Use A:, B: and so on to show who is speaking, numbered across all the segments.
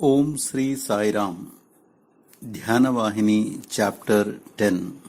A: Om Sri Sai Ram. Dhyana Vahini, Chapter 10.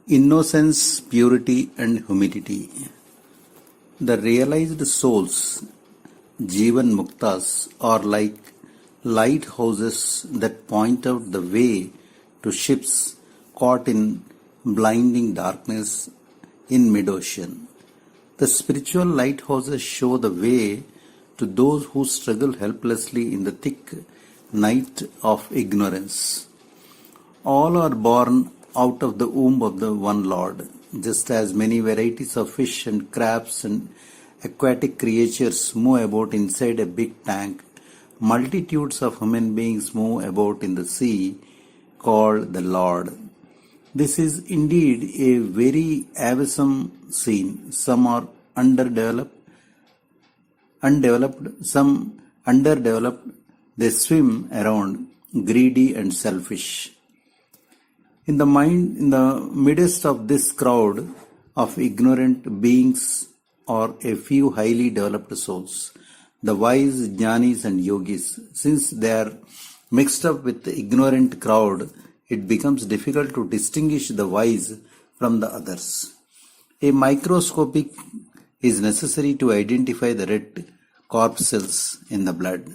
A: Innocence, Purity and Humility. The realized souls, Jivan Muktas, are like lighthouses that point out the way to ships caught in blinding darkness in mid-ocean. The spiritual lighthouses show the way to those who struggle helplessly in the thick night of ignorance. All are born out of the womb of the one Lord, just as many varieties of fish and crabs and aquatic creatures move about inside a big tank. Multitudes of human beings move about in the sea called the Lord. This is indeed a very awesome scene. Some are undeveloped, some underdeveloped. They swim around, greedy and selfish. In the midst of this crowd of ignorant beings are a few highly developed souls, the wise jnanis and yogis. Since they are mixed up with the ignorant crowd, it becomes difficult to distinguish the wise from the others. A microscope is necessary to identify the red corpuscles in the blood.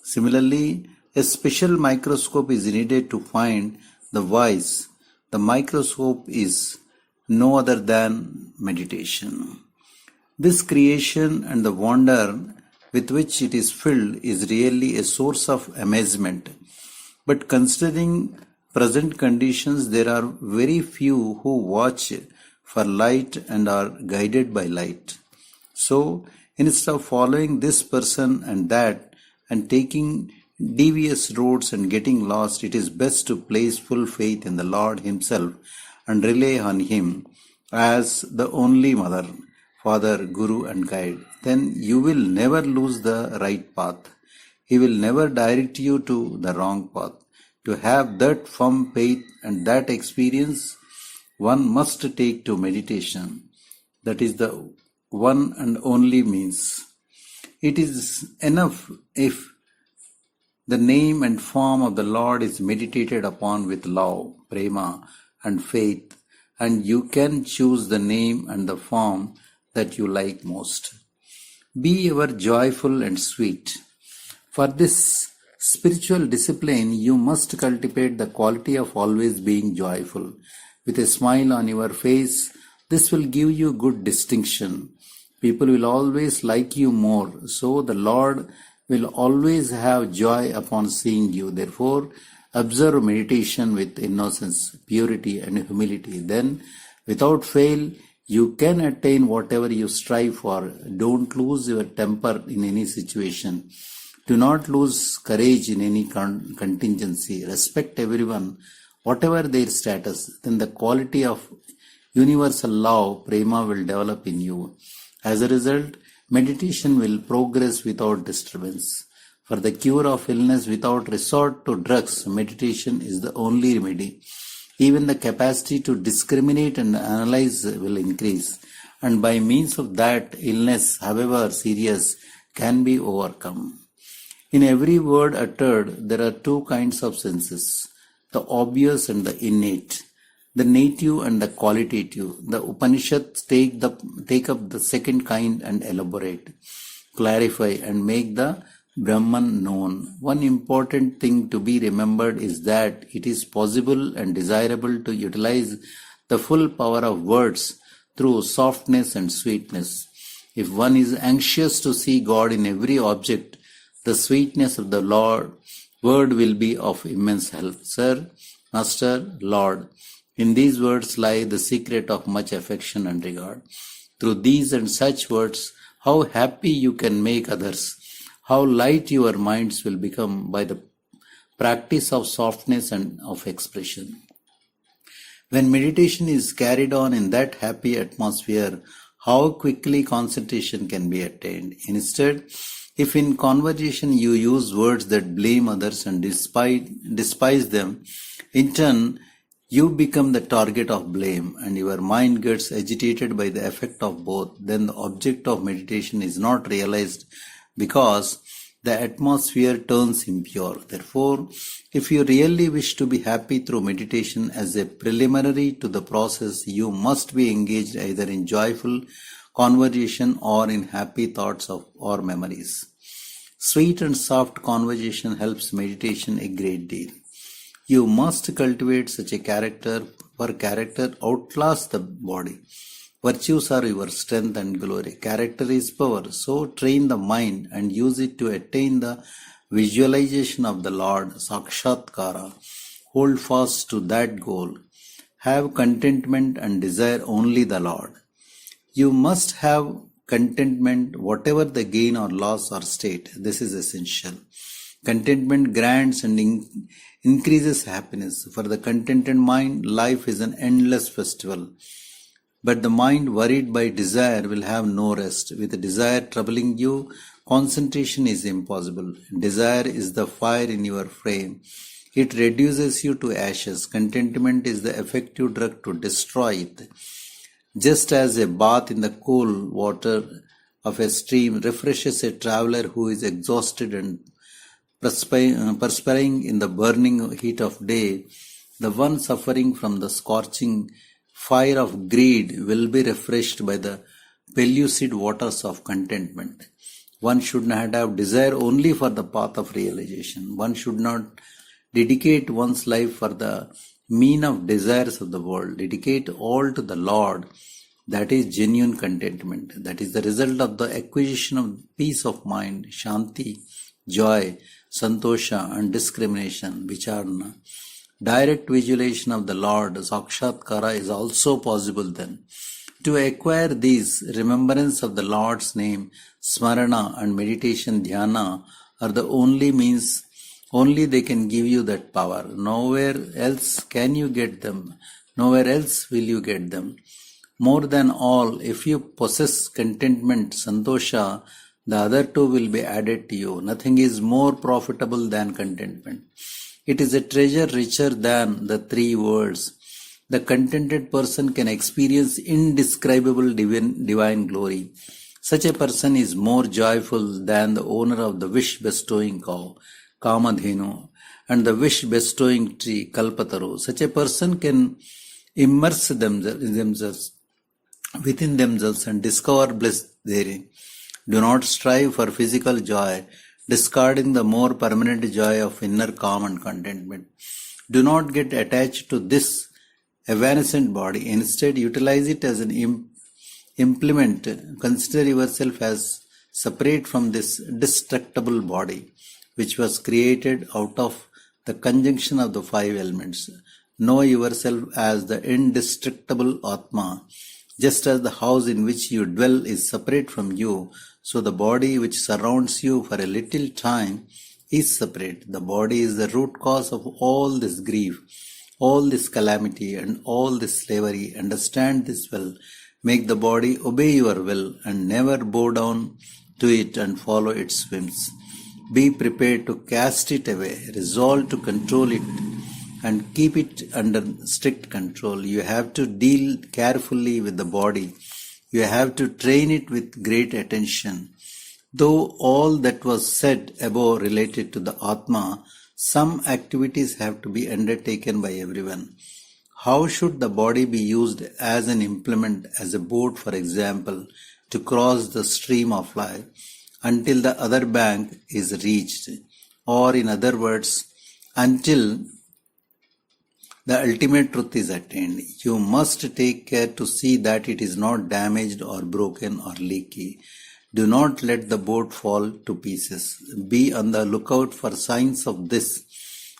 A: Similarly, a special microscope is needed to find the wise. The microscope is no other than meditation. This creation and the wonder with which it is filled is really a source of amazement. But considering present conditions, there are very few who watch for light and are guided by light. So, instead of following this person and that and taking devious roads and getting lost, it is best to place full faith in the Lord Himself and rely on Him as the only Mother, Father, Guru and Guide. Then you will never lose the right path. He will never direct you to the wrong path. To have that firm faith and that experience, one must take to meditation. That is the one and only means. It is enough if the name and form of the Lord is meditated upon with love, prema and faith, and you can choose the name and the form that you like most. Be ever joyful and sweet. For this spiritual discipline, you must cultivate the quality of always being joyful. With a smile on your face, this will give you good distinction. People will always like you more, so the Lord will always have joy upon seeing you. Therefore, observe meditation with innocence, purity and humility. Then, without fail, you can attain whatever you strive for. Don't lose your temper in any situation. Do not lose courage in any contingency. Respect everyone, whatever their status. Then the quality of universal love, prema, will develop in you. As a result, meditation will progress without disturbance. For the cure of illness without resort to drugs, meditation is the only remedy. Even the capacity to discriminate and analyze will increase, and by means of that, illness, however serious, can be overcome. In every word uttered, there are two kinds of senses, the obvious and the innate, the native and the qualitative. The Upanishads take up the second kind and elaborate, clarify and make the Brahman known. One important thing to be remembered is that it is possible and desirable to utilize the full power of words through softness and sweetness. If one is anxious to see God in every object, the sweetness of the word will be of immense help. Sir, Master, Lord, in these words lie the secret of much affection and regard. Through these and such words, how happy you can make others, how light your minds will become by the practice of softness and of expression. When meditation is carried on in that happy atmosphere, how quickly concentration can be attained. Instead, if in conversation you use words that blame others and despise them, in turn, you become the target of blame and your mind gets agitated by the effect of both. Then the object of meditation is not realized because the atmosphere turns impure. Therefore, if you really wish to be happy through meditation as a preliminary to the process, you must be engaged either in joyful conversation or in happy thoughts or memories. Sweet and soft conversation helps meditation a great deal. You must cultivate such a character, for character outlasts the body. Virtues are your strength and glory. Character is power. So train the mind and use it to attain the visualization of the Lord, Sakshatkara. Hold fast to that goal. Have contentment and desire only the Lord. You must have contentment whatever the gain or loss or state. This is essential. Contentment grants and increases happiness. For the contented mind, life is an endless festival. But the mind worried by desire will have no rest. With desire troubling you, concentration is impossible. Desire is the fire in your frame. It reduces you to ashes. Contentment is the effective drug to destroy it. Just as a bath in the cool water of a stream refreshes a traveler who is exhausted and perspiring in the burning heat of day, the one suffering from the scorching fire of greed will be refreshed by the pellucid waters of contentment. One should not have desire only for the path of realization. One should not dedicate one's life for the mean of desires of the world. Dedicate all to the Lord. That is genuine contentment. That is the result of the acquisition of peace of mind, shanti, joy, santosha, and discrimination, vicharana. Direct visualization of the Lord, Sakshatkara, is also possible then. To acquire these, remembrance of the Lord's name, Smarana, and meditation, Dhyana, are the only means, only they can give you that power. Nowhere else can you get them. Nowhere else will you get them. More than all, if you possess contentment, santosha, the other two will be added to you. Nothing is more profitable than contentment. It is a treasure richer than the three worlds. The contented person can experience indescribable divine glory. Such a person is more joyful than the owner of the wish-bestowing cow, Kamadhenu, and the wish-bestowing tree, Kalpataru. Such a person can immerse themselves within themselves and discover bliss therein. Do not strive for physical joy, discarding the more permanent joy of inner calm and contentment. Do not get attached to this evanescent body. Instead, utilize it as an implement. Consider yourself as separate from this destructible body, which was created out of the conjunction of the five elements. Know yourself as the indestructible Atma. Just as the house in which you dwell is separate from you, so the body which surrounds you for a little time is separate. The body is the root cause of all this grief, all this calamity, and all this slavery. Understand this well. Make the body obey your will, and never bow down to it and follow its whims. Be prepared to cast it away. Resolve to control it and keep it under strict control. You have to deal carefully with the body. You have to train it with great attention. Though all that was said above related to the Atma, some activities have to be undertaken by everyone. How should the body be used as an implement, as a boat, for example, to cross the stream of life until the other bank is reached? Or in other words, until the ultimate truth is attained. You must take care to see that it is not damaged or broken or leaky. Do not let the boat fall to pieces. Be on the lookout for signs of this.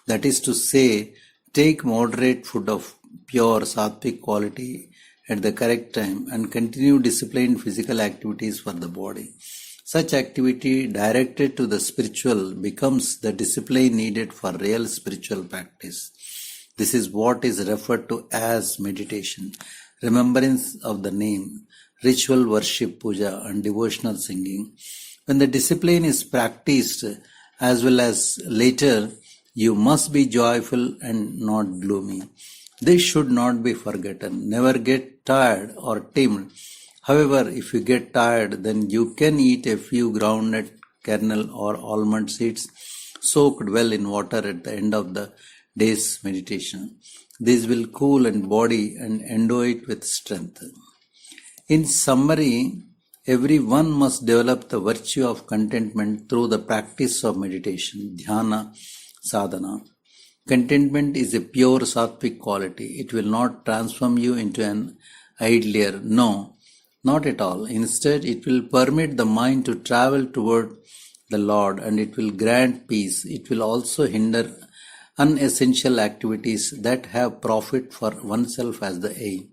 A: That is to say, take moderate food of pure sattvic quality at the correct time and continue disciplined physical activities for the body. Such activity directed to the spiritual becomes the discipline needed for real spiritual practice. This is what is referred to as meditation, remembrance of the name, ritual worship, puja, and devotional singing. When the discipline is practiced as well as later, you must be joyful and not gloomy. This should not be forgotten. Never get tired or timid. However, if you get tired, then you can eat a few groundnut kernel or almond seeds soaked well in water at the end of the day's meditation. These will cool and body and endow it with strength. In summary, everyone must develop the virtue of contentment through the practice of meditation, dhyana, sadhana. Contentment is a pure sattvic quality. It will not transform you into an idler. No, not at all. Instead, it will permit the mind to travel toward the Lord and it will grant peace. It will also hinder unessential activities that have profit for oneself as the aim.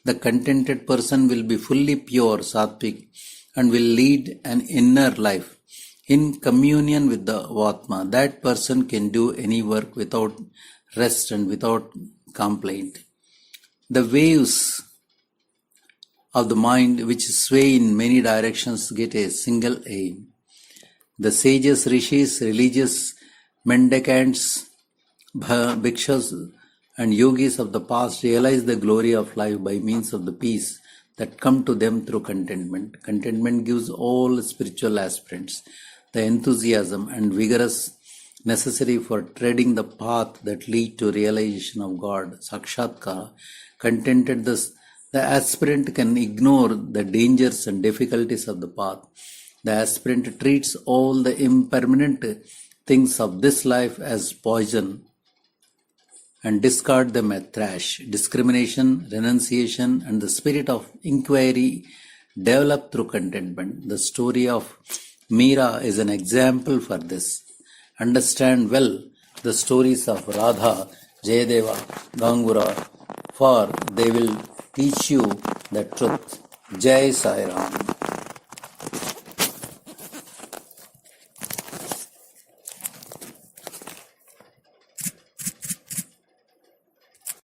A: The contented person will be fully pure, sattvic, and will lead an inner life in communion with the Atma. That person can do any work without rest and without complaint. The waves of the mind which sway in many directions get a single aim. The sages, rishis, religious mendicants, bhikshus, and yogis of the past realize the glory of life by means of the peace that come to them through contentment. Contentment gives all spiritual aspirants the enthusiasm and vigorous necessary for treading the path that lead to realization of God, sakshatkara. Contented thus, the aspirant can ignore the dangers and difficulties of the path. The aspirant treats all the impermanent things of this life as poison and discard them as trash. Discrimination, renunciation, and the spirit of inquiry develop through contentment. The story of Meera is an example for this. Understand well the stories of Radha, Jayadeva, Gangura, for they will teach you the truth. Jai Sai Ram.